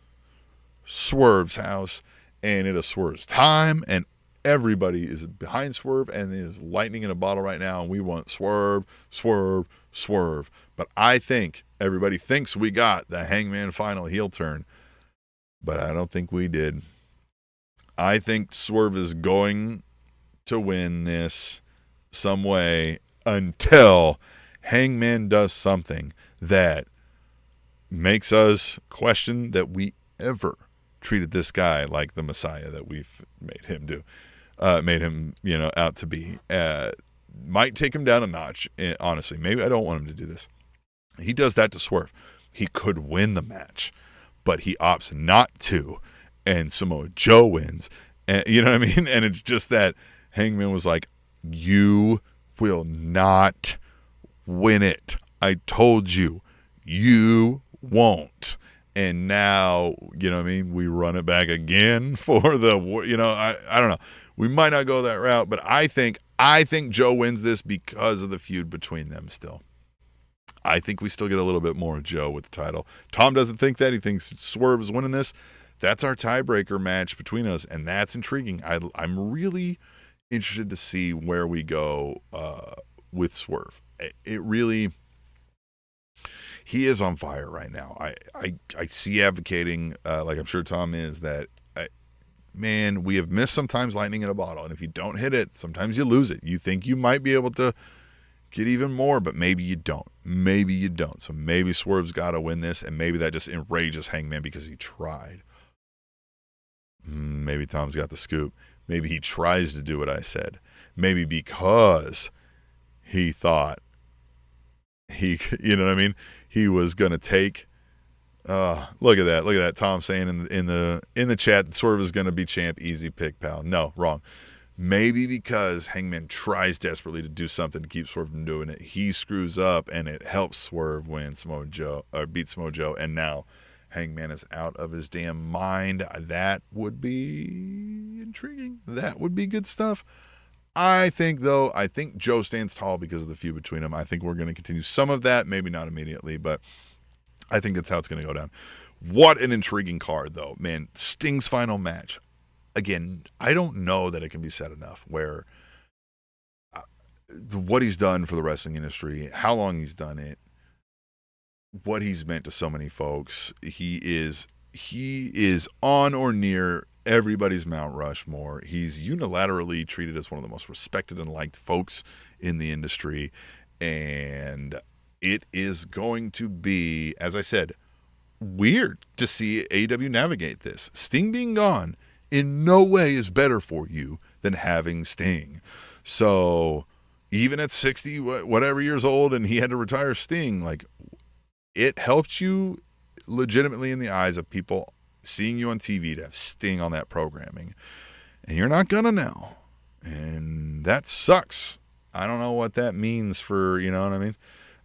Swerve's house, and it is Swerve's time, and everybody is behind Swerve and is lightning in a bottle right now, and we want Swerve, Swerve, Swerve. But I think everybody thinks we got the Hangman final heel turn, but I don't think we did. I think Swerve is going to win this some way until Hangman does something that makes us question that we ever treated this guy like the Messiah that we've made him out to be. Might take him down a notch, honestly. Maybe I don't want him to do this. He does that to Swerve. He could win the match, but he opts not to, and Samoa Joe wins. And you know what I mean? And it's just that Hangman was like, you will not win it. I told you, you won't. And now, you know what I mean, we run it back again for the, I don't know. We might not go that route, but I think Joe wins this because of the feud between them still. I think we still get a little bit more of Joe with the title. Tom doesn't think that. He thinks Swerve is winning this. That's our tiebreaker match between us, and that's intriguing. I'm really interested to see where we go with Swerve. It really... He is on fire right now. I see advocating, like I'm sure Tom is, that, man, we have missed sometimes lightning in a bottle. And if you don't hit it, sometimes you lose it. You think you might be able to get even more, but maybe you don't. Maybe you don't. So maybe Swerve's got to win this, and maybe that just enrages Hangman because he tried. Maybe Tom's got the scoop. Maybe he tries to do what I said. Maybe because he thought he, you know what I mean? He was gonna take. Look at that. Tom saying in the chat that Swerve is gonna be champ. Easy pick, pal. No, wrong. Maybe because Hangman tries desperately to do something to keep Swerve from doing it, he screws up and it helps Swerve win Samoa Joe or beat Samoa Joe, and now Hangman is out of his damn mind. That would be intriguing. That would be good stuff. I think Joe stands tall because of the feud between them. I think we're going to continue some of that, maybe not immediately, but I think that's how it's going to go down. What an intriguing card, though. Man, Sting's final match. Again, I don't know that it can be said enough where what he's done for the wrestling industry, how long he's done it, what he's meant to so many folks. He is on or near everybody's Mount Rushmore. He's unilaterally treated as one of the most respected and liked folks in the industry. And it is going to be, as I said, weird to see AEW navigate this. Sting being gone in no way is better for you than having Sting. So even at 60, whatever years old, and he had to retire Sting, like, it helped you legitimately in the eyes of people seeing you on TV to have Sting on that programming. And you're not gonna now. And that sucks. I don't know what that means for, you know what I mean?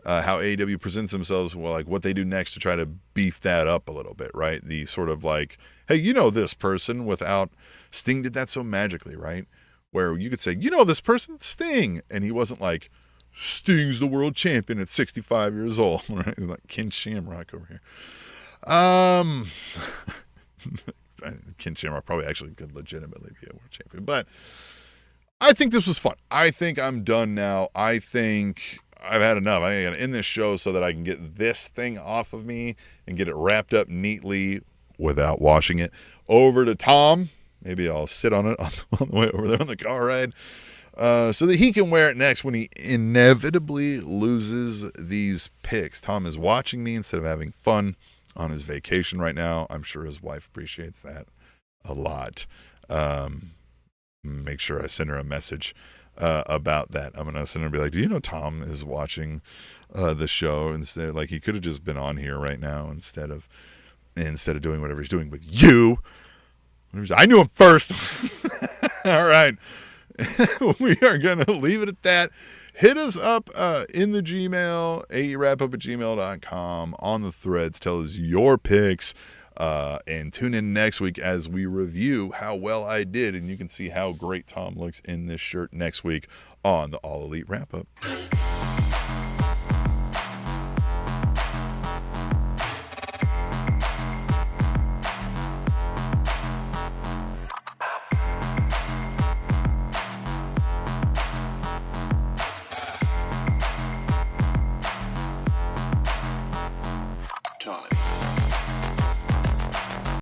How AEW presents themselves, well, like what they do next to try to beef that up a little bit, right? The sort of like, hey, you know this person, without Sting did that so magically, right? Where you could say, you know this person, Sting. And he wasn't like, Sting's the world champion at 65 years old, right? He's like Ken Shamrock over here. Ken Shamrock probably actually could legitimately be a world champion. But I think this was fun. I think I'm done now. I think I've had enough. I got to end this show so that I can get this thing off of me and get it wrapped up neatly without washing it. Over to Tom Maybe I'll sit on it on the way over there on the car ride, so that he can wear it next when he inevitably loses these picks. Tom is watching me instead of having fun on his vacation right now. I'm sure his wife appreciates that a lot. Make sure I send her a message about that. I'm gonna send her and be like, do you know Tom is watching the show? Instead, like, he could have just been on here right now instead of doing whatever he's doing with you. I knew him first. All right. We are going to leave it at that. Hit us up in the Gmail, aewrapup@gmail.com, on the threads. Tell us your picks. And tune in next week as we review how well I did. And you can see how great Tom looks in this shirt next week on the All Elite Wrap Up.